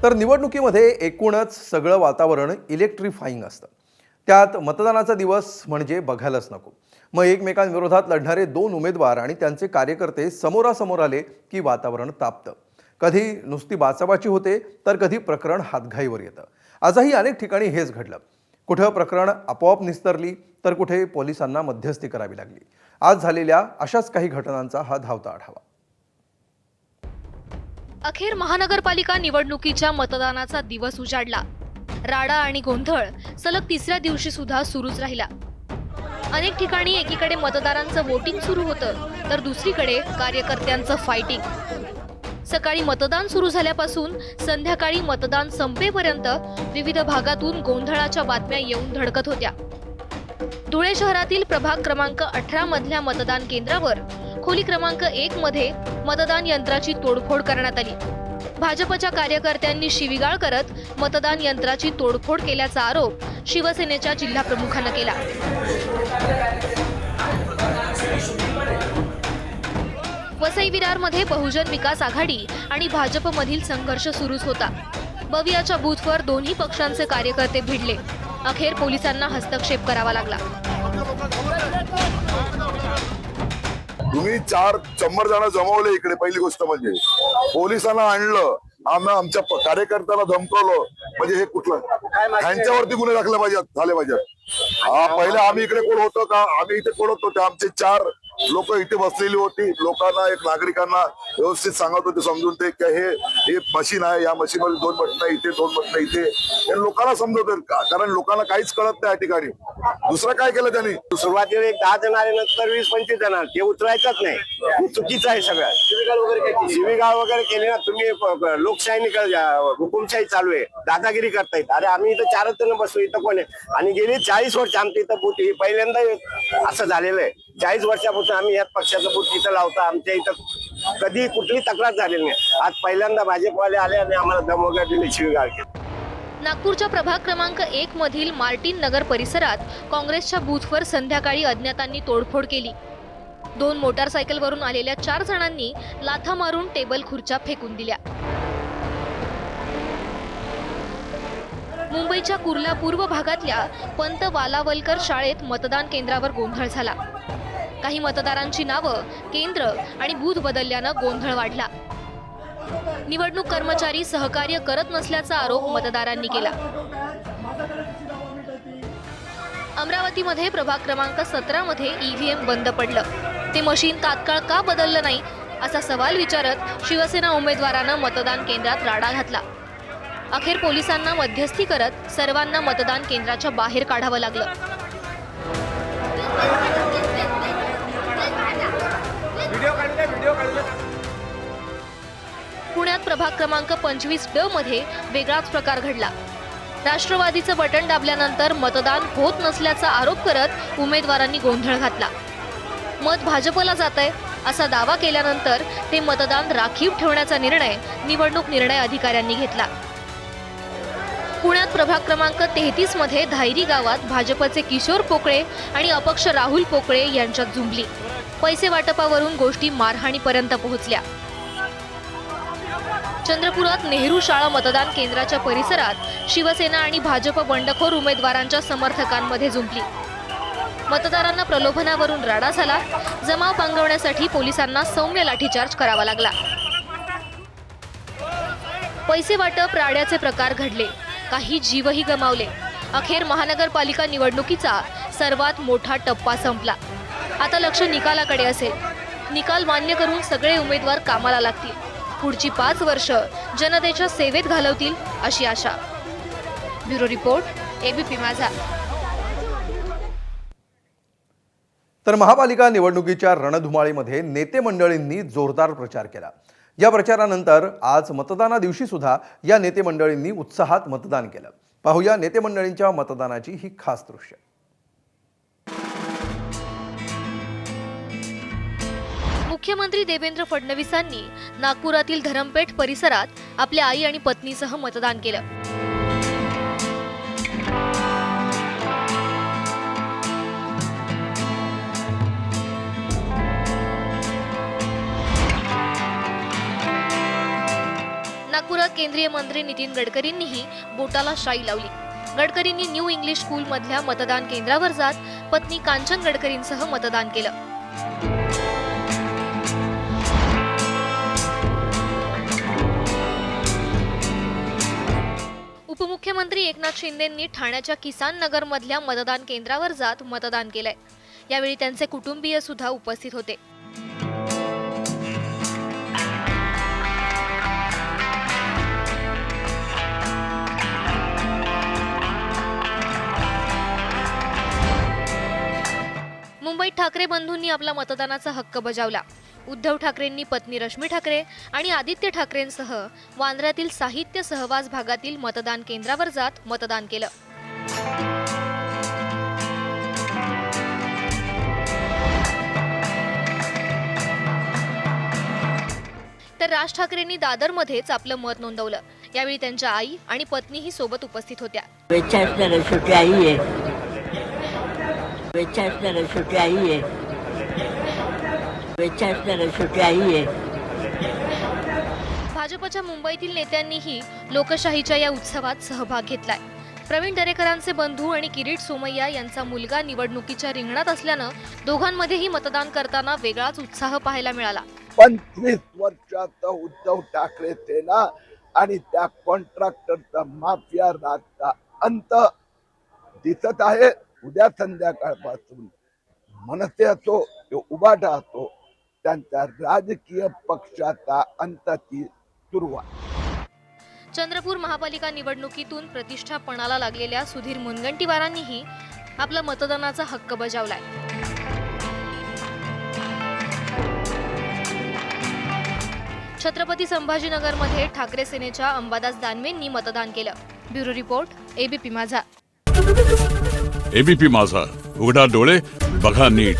तर निवडणुकीमध्ये एकूणच सगळं वातावरण इलेक्ट्रिफाईंग असतं. त्यात मतदानाचा दिवस म्हणजे बघायलाच नको. मग एकमेकांविरोधात लढणारे दोन उमेदवार आणि त्यांचे कार्यकर्ते समोरासमोर आले की वातावरण तापतं. कधी नुसती बाचाबाची होते तर कधी प्रकरण हातघाईवर येतं. आजही अनेक ठिकाणी हेच घडलं. कुठं प्रकरण आपोआप निस्तरली तर कुठे पोलिसांना मध्यस्थी करावी लागली. आज झालेल्या अशाच काही घटनांचा हा धावता आढावा. अखेर महानगरपालिका निवडणुकीच्या मतदानाचा दिवस उजाडला. राडा आणि गोंधळ सलग तिसऱ्या दिवशी सुद्धा सुरूच राहिला. अनेक ठिकाणी एकीकडे मतदारांचं वोटिंग सुरू होतं तर दुसरीकडे कार्यकर्त्यांचं फायटिंग. सकाळी मतदान सुरू झाल्यापासून संध्याकाळी मतदान संपेपर्यंत विविध भागातून गोंधळाच्या बातम्या येऊन धडकत होत्या. धुळे शहरातील प्रभाग क्रमांक 18 मधल्या मतदान केंद्रावर खोली क्रमांक 1 मध्ये मतदान यंत्राची तोडफोड करण्यात आली. भाजपच्या कार्यकर्त्यांनी शिवीगाळ करत मतदान यंत्राची तोडफोड केल्याचा आरोप शिवसेनेच्या जिल्हाप्रमुखांनी केला. वसई विरारमध्ये बहुजन विकास आघाडी आणि भाजपमधील संघर्ष सुरूच होता. बवियाच्या बूथवर दोन्ही पक्षांचे कार्यकर्ते भिडले. अखेर पोलिसांना हस्तक्षेप करावा लागला. तुम्ही 400 जण जमवले इकडे. पहिली गोष्ट म्हणजे पोलिसांना आणलं, आम्ही आमच्या कार्यकर्त्याला धमकवलं, म्हणजे हे कुठलं ह्यांच्यावरती गुन्हे दाखल पाहिजेत झाले पाहिजेत. पहिले आम्ही इकडे कोण होतो का? आम्ही इथे कोण होतो? ते आमचे 4 लोक इथे बसलेली होती. लोकांना एक नागरिकांना व्यवस्थित सांगत होते समजून ते की हे मशीन आहे, या मशीनमध्ये 2 बटणं इथे 2 बटणं इथे. हे लोकांना समजवत कारण लोकांना काहीच कळत नाही या ठिकाणी. दुसरं काय केलं त्यांनी? सुरुवातीला एक 10 जण आले, नंतर 20-25 जण आले. ते उचलायचंच नाही, चुकीचं आहे सगळं. शिवीगाळ वगैरे केली ना तुम्ही. लोकशाही हुकुमशाही चालू आहे, दादागिरी करतायत. अरे आम्ही इथं 4 जण बसलो, इथं कोण आहे? आणि गेली 40 वर्ष आमच्या इथं बूथ पहिल्यांदा असं झालेलं आहे. 40 वर्षापासून आम्ही याच पक्षाचं बूथ इथं लावता. आमच्या इथं कधी कुठली तक्रार झालेली नाही. आज पहिल्यांदा भाजपवाले आले आणि आम्हाला दम वगैरे दिली, शिवीगाळ केली. नागपूरच्या प्रभाग क्रमांक 1 मधील मार्टिन नगर परिसरात काँग्रेसच्या बूथवर संध्याकाळी अज्ञातांनी तोडफोड केली. 2 मोटारसायकलवरून आलेल्या 4 जणांनी लाथा मारून टेबल खुर्च्या फेकून दिल्या. मुंबईच्या कुर्ला पूर्व भागातल्या पंत वालावलकर शाळेत मतदान केंद्रावर गोंधळ झाला. काही मतदारांची नावं, केंद्र आणि बूथ बदलल्यानं गोंधळ वाढला. निवडणूक कर्मचारी सहकार्य करत नसल्याचा आरोप मतदारांनी केला. अमरावतीमध्ये प्रभाग क्रमांक 17 मध्ये ईव्हीएम बंद पडलं. ते मशीन तात्काळ का बदललं नाही असा सवाल विचारत शिवसेना उमेदवारानं मतदान केंद्रात राडा घातला. अखेर पोलिसांना मध्यस्थी करत सर्वांना मतदान केंद्राच्या बाहेर काढावं लागलं. पुण्यात प्रभाग क्रमांक 25D मध्ये वेगळाच प्रकार घडला. राष्ट्रवादीचं बटन दाबल्यानंतर मतदान होत नसल्याचा आरोप करत उमेदवारांनी गोंधळ घातला. मत भाजपला जातंय असा दावा केल्यानंतर ते मतदान राखीव ठेवण्याचा निर्णय निवडणूक निर्णय अधिकाऱ्यांनी घेतला. पुण्यात प्रभाग क्रमांक 33 मध्ये धायरी गावात भाजपचे किशोर पोकळे आणि अपक्ष राहुल पोकळे यांच्यात झुंबली. पैसे वाटपावरून गोष्टी मारहाणीपर्यंत पोहोचल्या. चंद्रपुरात नेहरू शाळा मतदान केंद्राच्या परिसरात शिवसेना आणि भाजप बंडखोर उमेदवारांच्या समर्थकांमध्ये झुंपली. मतदारांना प्रलोभनावरून राडा झाला. जमाव पांगवण्यासाठी पोलिसांना सौम्य लाठीचार्ज करावा लागला. पैसे वाटप, राड्याचे प्रकार घडले. काही जीवही गमावले. अखेर महानगरपालिका निवडणुकीचा सर्वात मोठा टप्पा संपला. आता लक्ष निकालाकडे असेल. निकाल मान्य करून सगळे उमेदवार कामाला लागतील. पुढची 5 वर्ष जनतेच्या सेवेत घालवतील अशी आशा. ब्युरो रिपोर्ट, एबीपी माझा. तर महापालिका निवडणुकीच्या रणधुमाळीमध्ये नेते मंडळींनी जोरदार प्रचार केला. या प्रचारानंतर आज मतदाना दिवशी सुद्धा या नेते मंडळींनी उत्साहात मतदान केलं. पाहूया नेते मंडळींच्या मतदानाची ही खास दृश्य. मुख्यमंत्री देवेंद्र फडणवीसांनी नागपुरातील धरमपेठ परिसरात आपल्या आई आणि पत्नीसह मतदान केलं. नागपुरात केंद्रीय मंत्री नितीन गडकरींनीही बोटाला शाई लावली. गडकरींनी न्यू इंग्लिश स्कूल मधल्या मतदान केंद्रावर जात पत्नी कांचन गडकरींसह मतदान केलं. उपमुख्यमंत्री एकनाथ शिंदेंनी ठाण्याच्या किसान नगर मधल्या मतदान केंद्रावर जात मतदान केलंय. यावेळी त्यांचे कुटुंबीय सुद्धा उपस्थित होते. मुंबईत ठाकरे बंधूंनी आपला मतदानाचा हक्क बजावला. उद्धव ठाकरेंनी पत्नी रश्मी ठाकरे आणि आदित्य ठाकरेंसह वांद्र्यातील साहित्य सहवास भागातील मतदान केंद्रावर जात मतदान केलं. तर राज ठाकरेंनी दादरमध्येच आपलं मत नोंदवलं. यावेळी त्यांच्या आई आणि पत्नीही सोबत उपस्थित होत्या. शेवटी आई आहे. शेवटी आई आहे. शेवटी आई आहे. भाजपच्या मुंबईतील नेत्यांनीही लोकशाहीच्या या उत्सवात सहभाग घेतलाय. प्रवीण दरेकरांचे बंधू आणि किरीट सोमय्या यांचा मुलगा निवडणुकीच्या रिंगणात असल्यानं दोघांमध्येही मतदान करताना वेगळाच उत्साह पाहायला मिळाला. 25 वर्षाचा उद्धव ठाकरे सेना आणि त्या कॉन्ट्रॅक्टरचा माफिया राजचा अंत दिसत आहे. उद्या संध्याकाळपासून मनसे असो किंवा उभाटा असो त्यांच्या राजकीय पक्षाचा अंताची सुरुवात. चंद्रपूर महापालिका निवडणुकीतून प्रतिष्ठा पणाला लागलेल्या सुधीर मुनगंटीवारांनीही आपला मतदानाचा हक्क बजावलाय. छत्रपती संभाजीनगरमध्ये ठाकरे सेनेच्या अंबादास दानवेंनी मतदान केलं. ब्युरो रिपोर्ट, एबीपी माझा. एबीपी माझा, उघडा डोळे बघा नीट.